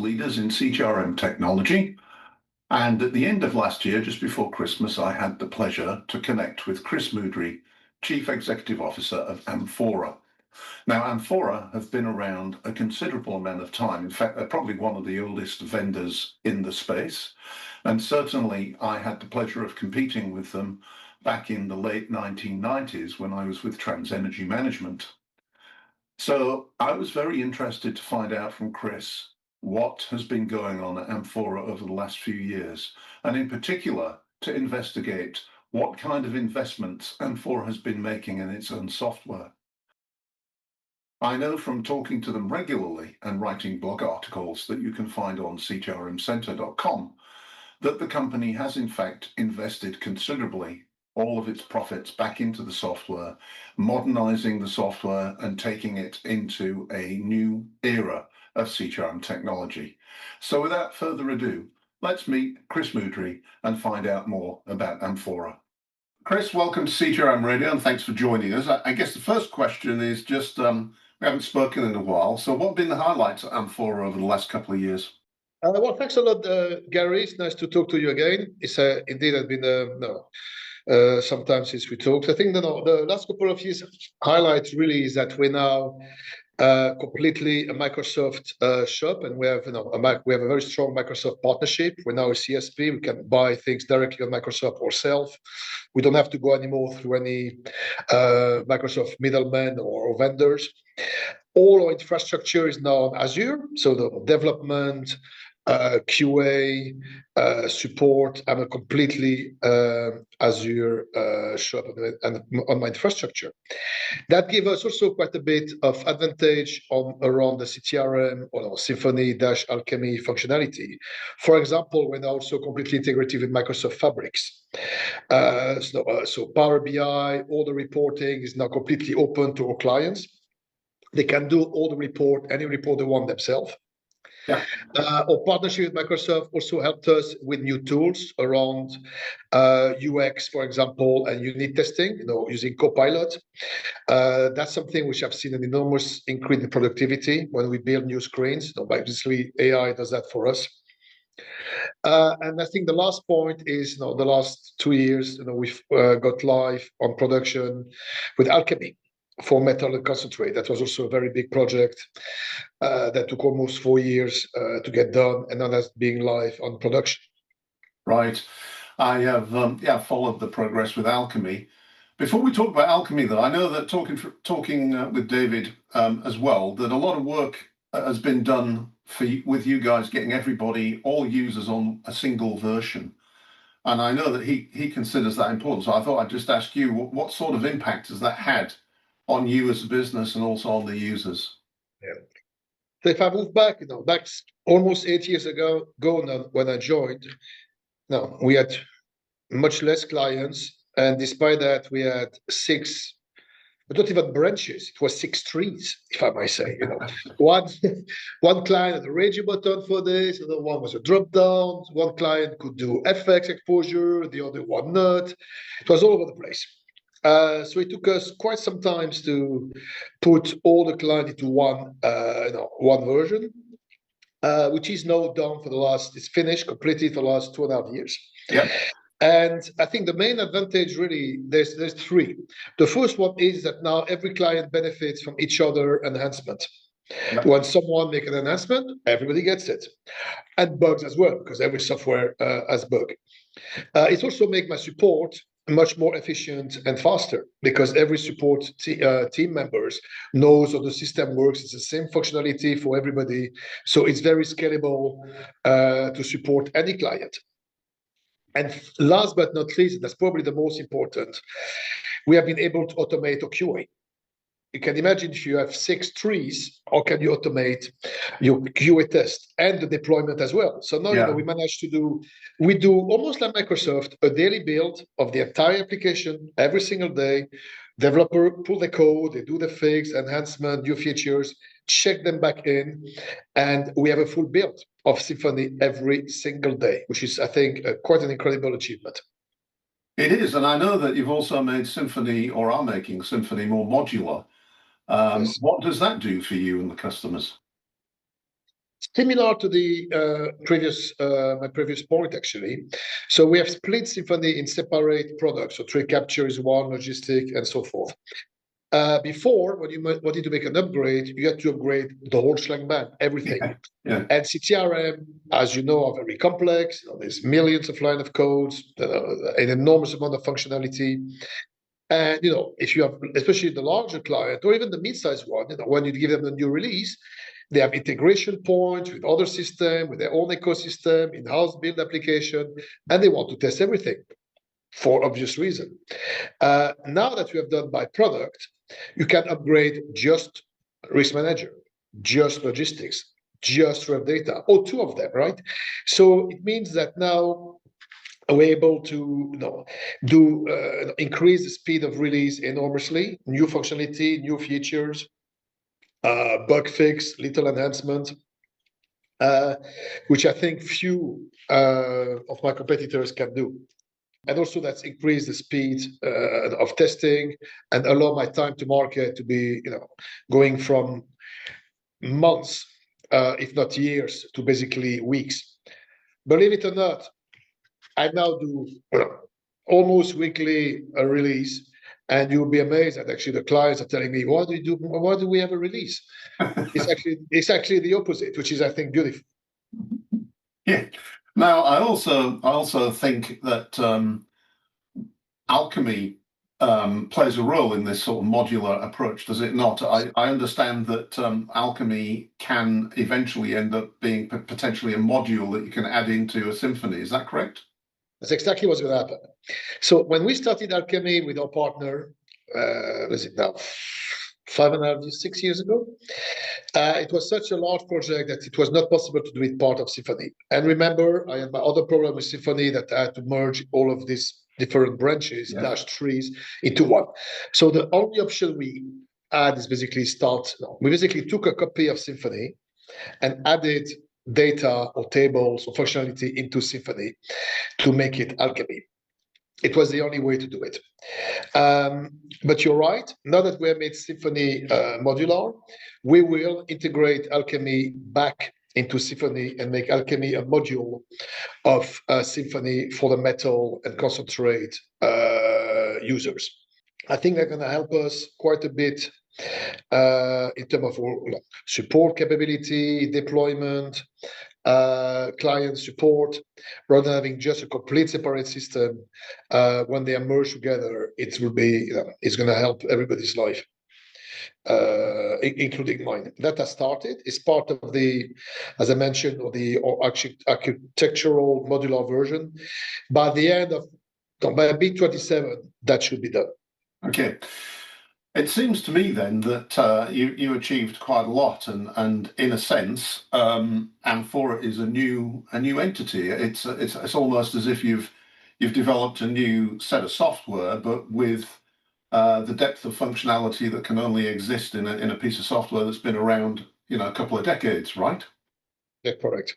leaders in CTRM Technology. And at the end of last year, just before Christmas, I had the pleasure to connect with Chris Mudry, Chief Executive Officer of Amphora. Now, Amphora have been around a considerable amount of time. In fact, they're probably one of the oldest vendors in the space. And certainly I had the pleasure of competing with them back in the late 1990s when I was with TransEnergy Management. So I was very interested to find out from Chris what has been going on at Amphora over the last few years, and in particular to investigate what kind of investments Amphora has been making in its own software. I know from talking to them regularly and writing blog articles that you can find on ctrmcenter.com that the company has in fact invested considerably all of its profits back into the software, modernizing the software and taking it into a new era of CTRM technology. So without further ado, let's meet Chris Mudry and find out more about Amphora. Chris, welcome to CTRM Radio and thanks for joining us. I guess the first question is just, we haven't spoken in a while, so what have been the highlights at Amphora over the last couple of years? Well, thanks a lot, Gary. It's nice to talk to you again. It's indeed has been sometime since we talked. I think the last couple of years highlights really is that we're now completely a Microsoft shop, and we have a very strong Microsoft partnership. We're now a CSP. We can buy things directly on Microsoft ourselves. We don't have to go anymore through any Microsoft middlemen or vendors. All our infrastructure is now on Azure, so the development, QA, support. I'm a completely Azure shop and on my infrastructure. That gave us also quite a bit of advantage around the CTRM or Symphony-Alchemy functionality. For example, we're now also completely integrated with Microsoft Fabrics. So Power BI, all the reporting is now completely open to our clients. They can do all the any report they want themselves. Yeah. Our partnership with Microsoft also helped us with new tools around UX, for example, and unit testing, using Copilot. That's something which I've seen an enormous increase in productivity when we build new screens. Obviously, AI does that for us. And I think the last point is, the last 2 years, we've got live on production with Alchemy for metal and concentrate. That was also a very big project that took almost 4 years to get done, and now that's being live on production. Right. I have followed the progress with Alchemy. Before we talk about Alchemy, though, I know that talking with David as well, that a lot of work has been done with you guys getting all users on a single version. And I know that he considers that important. So I thought I'd just ask you, what sort of impact has that had on you as a business and also on the users? Yeah. So if I move back, back almost 8 years ago now, when I joined, we had much less clients, and despite that, we had 6, but not even branches. It was 6 trees, if I might say. One client had a radio button for this, the other one was a drop down. One client could do FX exposure, the other one not. It was all over the place. So it took us quite some time to put all the clients into one version, which is now done it's finished completely for the last 2.5 years. Yeah. And I think the main advantage really, there's 3. The first one is that now every client benefits from each other enhancement. Yeah. When someone makes an enhancement, everybody gets it. And bugs as well, because every software has bug. It also makes my support much more efficient and faster, because every support team members knows how the system works. It's the same functionality for everybody. So it's very scalable to support any client. And last but not least, that's probably the most important, we have been able to automate our QA. You can imagine if you have 6 trees, how can you automate your QA test and the deployment as well? So now we managed to do almost like Microsoft, a daily build of the entire application every single day. Developer pull the code, they do the fix, enhancement, new features, check them back in, and we have a full build of Symphony every single day, which is, I think, quite an incredible achievement. It is, and I know that you've also made Symphony, or are making Symphony, more modular. Yes. What does that do for you and the customers? Similar to the my previous point, actually. So we have split Symphony in separate products. So trade capture is one, logistic, and so forth. Before, when you wanted to make an upgrade, you had to upgrade the whole shebang, everything. Yeah. And CTRM, as you know, are very complex. There's millions of lines of codes, an enormous amount of functionality. And if you have, especially the larger client or even the mid-sized one, when you give them a new release, they have integration points with other systems, with their own ecosystem, in-house build application, and they want to test everything for obvious reason. Now that we have done by product, you can upgrade just risk manager, just logistics, just rev data, or two of them, right? So it means that now we're able to increase the speed of release enormously, new functionality, new features, bug fix, little enhancement, which I think few of my competitors can do. And also that's increased the speed of testing and allow my time to market to be, going from months, if not years, to basically weeks. Believe it or not, I now do almost weekly a release, and you'll be amazed that actually the clients are telling me, "Why do we have a release?" It's actually the opposite, which is, I think, beautiful. Yeah. Now, I also think that Alchemy plays a role in this sort of modular approach, does it not? I understand that Alchemy can eventually end up being potentially a module that you can add into a symphony. Is that correct? That's exactly what's going to happen. So when we started Alchemy with our partner, was it now 5.5, 6 years ago? It was such a large project that it was not possible to do it part of Symphony. And remember, I had my other program with Symphony that I had to merge all of these different branches, dash trees, into one. So the only option we had is basically we basically took a copy of Symphony and added data or tables or functionality into Symphony to make it Alchemy. It was the only way to do it. But you're right. Now that we have made Symphony modular, we will integrate Alchemy back into Symphony and make Alchemy a module of Symphony for the metal and concentrate users. I think they're going to help us quite a bit in terms of support capability, deployment, client support, rather than having just a complete separate system. When they are merged together, it will be it's going to help everybody's life, including mine. That has started. It's part of the, as I mentioned, the architectural modular version. By the end of by B27, that should be done. Okay. It seems to me then that you achieved quite a lot, and in a sense, Amphora is a new entity. It's almost as if you've developed a new set of software, but with the depth of functionality that can only exist in a piece of software that's been around, a couple of decades, right? Yeah, correct.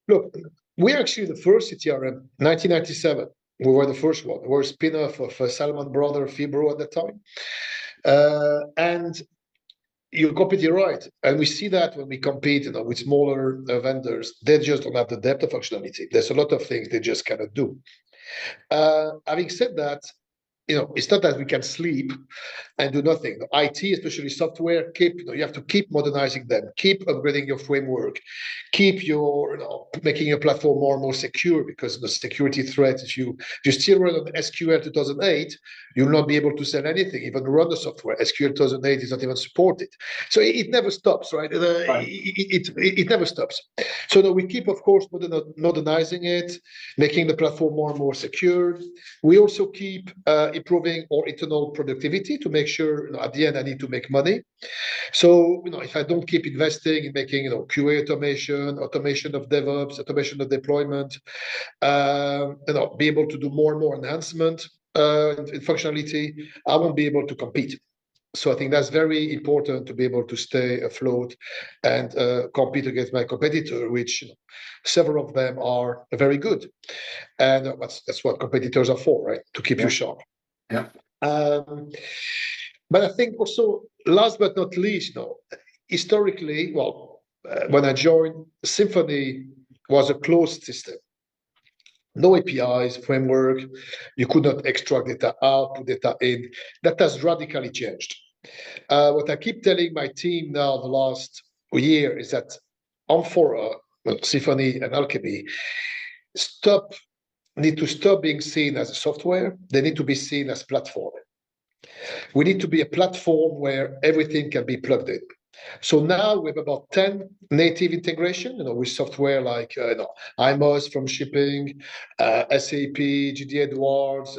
Look, we're actually the first CTRM, 1997. We were the first one. We were a spin-off of Salman brother Fibro at the time. And you're completely right. And we see that when we compete with smaller vendors, they just don't have the depth of functionality. There's a lot of things they just cannot do. Having said that, it's not that we can sleep and do nothing. IT, especially software, you have to keep modernizing them, keep upgrading your framework, keep making your platform more and more secure, because the security threat, if you still run on SQL 2008, you'll not be able to sell anything, even run the software. SQL 2008 is not even supported. So it never stops, right? It never stops. So we keep, of course, modernizing it, making the platform more and more secure. We also keep improving our internal productivity to make sure at the end I need to make money. So if I don't keep investing in making QA automation of DevOps, automation of deployment, be able to do more and more enhancement in functionality, I won't be able to compete. So I think that's very important to be able to stay afloat and compete against my competitor, which several of them are very good. And that's what competitors are for, right? To keep you sharp. Yeah. But I think also, last but not least, historically, when I joined, Symphony was a closed system. No APIs, framework. You could not extract data out, put data in. That has radically changed. What I keep telling my team now the last year is that Amphora, Symphony, and Alchemy need to stop being seen as a software. They need to be seen as platform. We need to be a platform where everything can be plugged in. So now we have about 10 native integration, with software like IMOS from shipping, SAP, GD Edwards,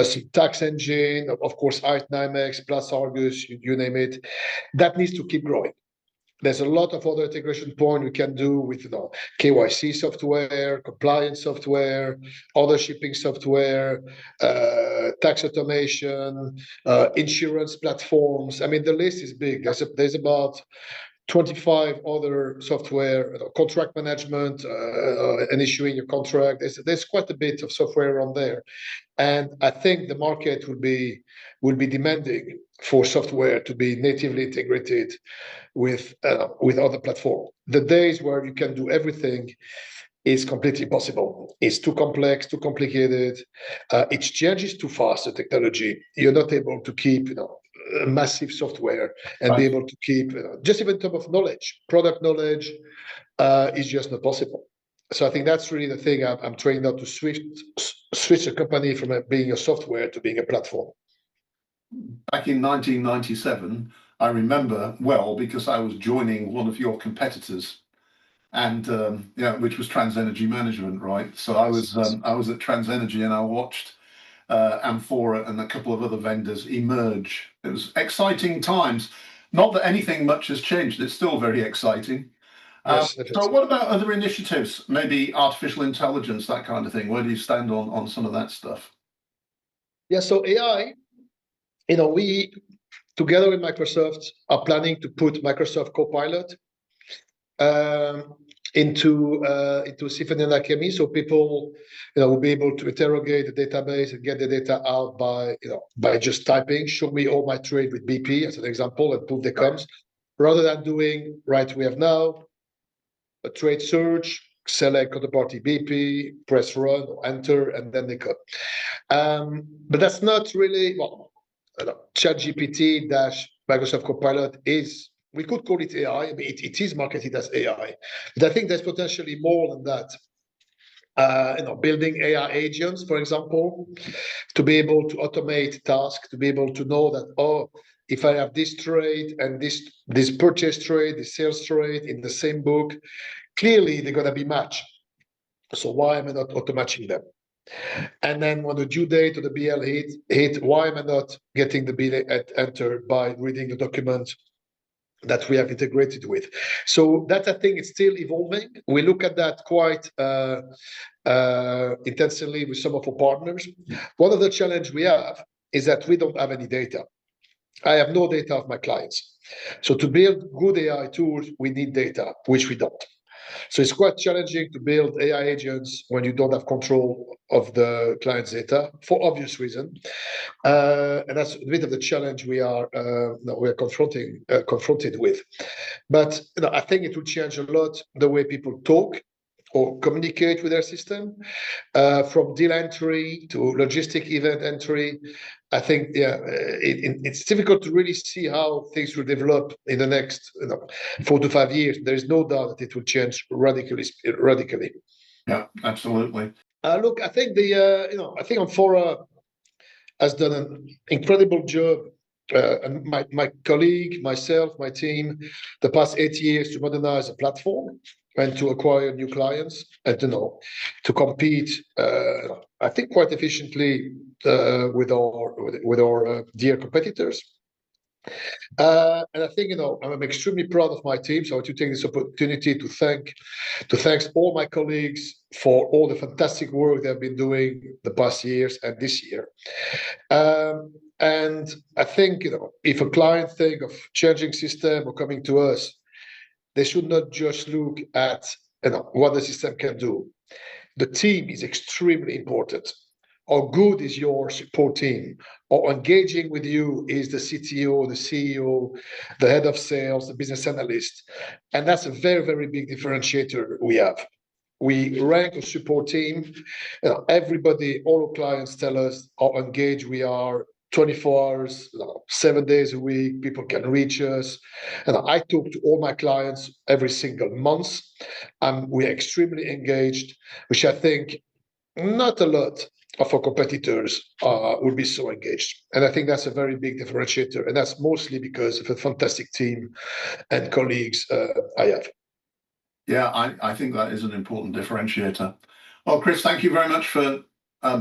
some tax engine, of course, Artnymex, plus Argus, you name it. That needs to keep growing. There's a lot of other integration point we can do with KYC software, compliance software, other shipping software, tax automation, insurance platforms. I mean, the list is big. There's about 25 other software, contract management, and issuing a contract. There's quite a bit of software on there. And I think the market will be demanding for software to be natively integrated with other platforms. The days where you can do everything is completely possible. It's too complex, too complicated. It changes too fast, the technology. You're not able to keep, massive software and be able to keep, just even in terms of knowledge, product knowledge, is just not possible. So I think that's really the thing. I'm trying not to switch a company from being a software to being a platform. Back in 1997, I remember well because I was joining one of your competitors, and which was TransEnergy Management, right? So I was at TransEnergy and I watched Amphora and a couple of other vendors emerge. It was exciting times. Not that anything much has changed. It's still very exciting. Yes, so what about other initiatives? Maybe artificial intelligence, that kind of thing. Where do you stand on some of that stuff? Yeah, so AI, we together with Microsoft are planning to put Microsoft Copilot into Symphony and Alchemy, so people will be able to interrogate the database and get the data out by just typing, show me all my trade with BP as an example, and proof they comes, rather than doing we have now a trade search, select counterparty BP, press run or enter, and then they come. But that's not really ChatGPT - Microsoft Copilot is. We could call it AI. I mean, it is marketed as AI, but I think there's potentially more than that. Building AI agents, for example, to be able to automate tasks, to be able to know that, if I have this trade and this purchase trade, this sales trade in the same book, clearly they're going to be matched. So why am I not auto-matching them? And then when the due date of the BL hit, why am I not getting the BL entered by reading the document that we have integrated with? So that, I think, is still evolving. We look at that quite intensively with some of our partners. One of the challenges we have is that we don't have any data. I have no data of my clients. So to build good AI tools, we need data, which we don't. So it's quite challenging to build AI agents when you don't have control of the client's data, for obvious reason. And that's a bit of the challenge we are confronted with. But I think it will change a lot the way people talk or communicate with their system, from deal entry to logistic event entry. I think it's difficult to really see how things will develop in the next 4 to 5 years. There is no doubt that it will change radically. Yeah, absolutely. Look, I think I think Amphora has done an incredible job, and my colleague, myself, my team, the past 8 years to modernize the platform and to acquire new clients and to compete, I think, quite efficiently with our dear competitors. And I think I'm extremely proud of my team. So I want to take this opportunity to thank all my colleagues for all the fantastic work they've been doing the past years and this year. And I think if a client think of changing system or coming to us, they should not just look at what the system can do. The team is extremely important. how good is your support team, or engaging with you is the CTO, the CEO, the head of sales, the business analyst. And that's a very, very big differentiator we have. We rank a support team. Everybody, all our clients tell us how engaged we are. 24 hours, 7 days a week, people can reach us. And I talk to all my clients every single month. We're extremely engaged, which I think not a lot of our competitors would be so engaged. And I think that's a very big differentiator. And that's mostly because of a fantastic team and colleagues I have. Yeah, I think that is an important differentiator. Well, Chris, thank you very much for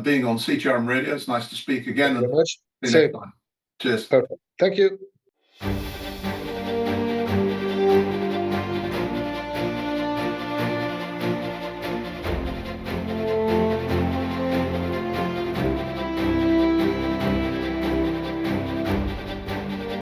being on CTRM Radio. It's nice to speak again. Thank you very much. See you next time. Cheers. Perfect. Thank you.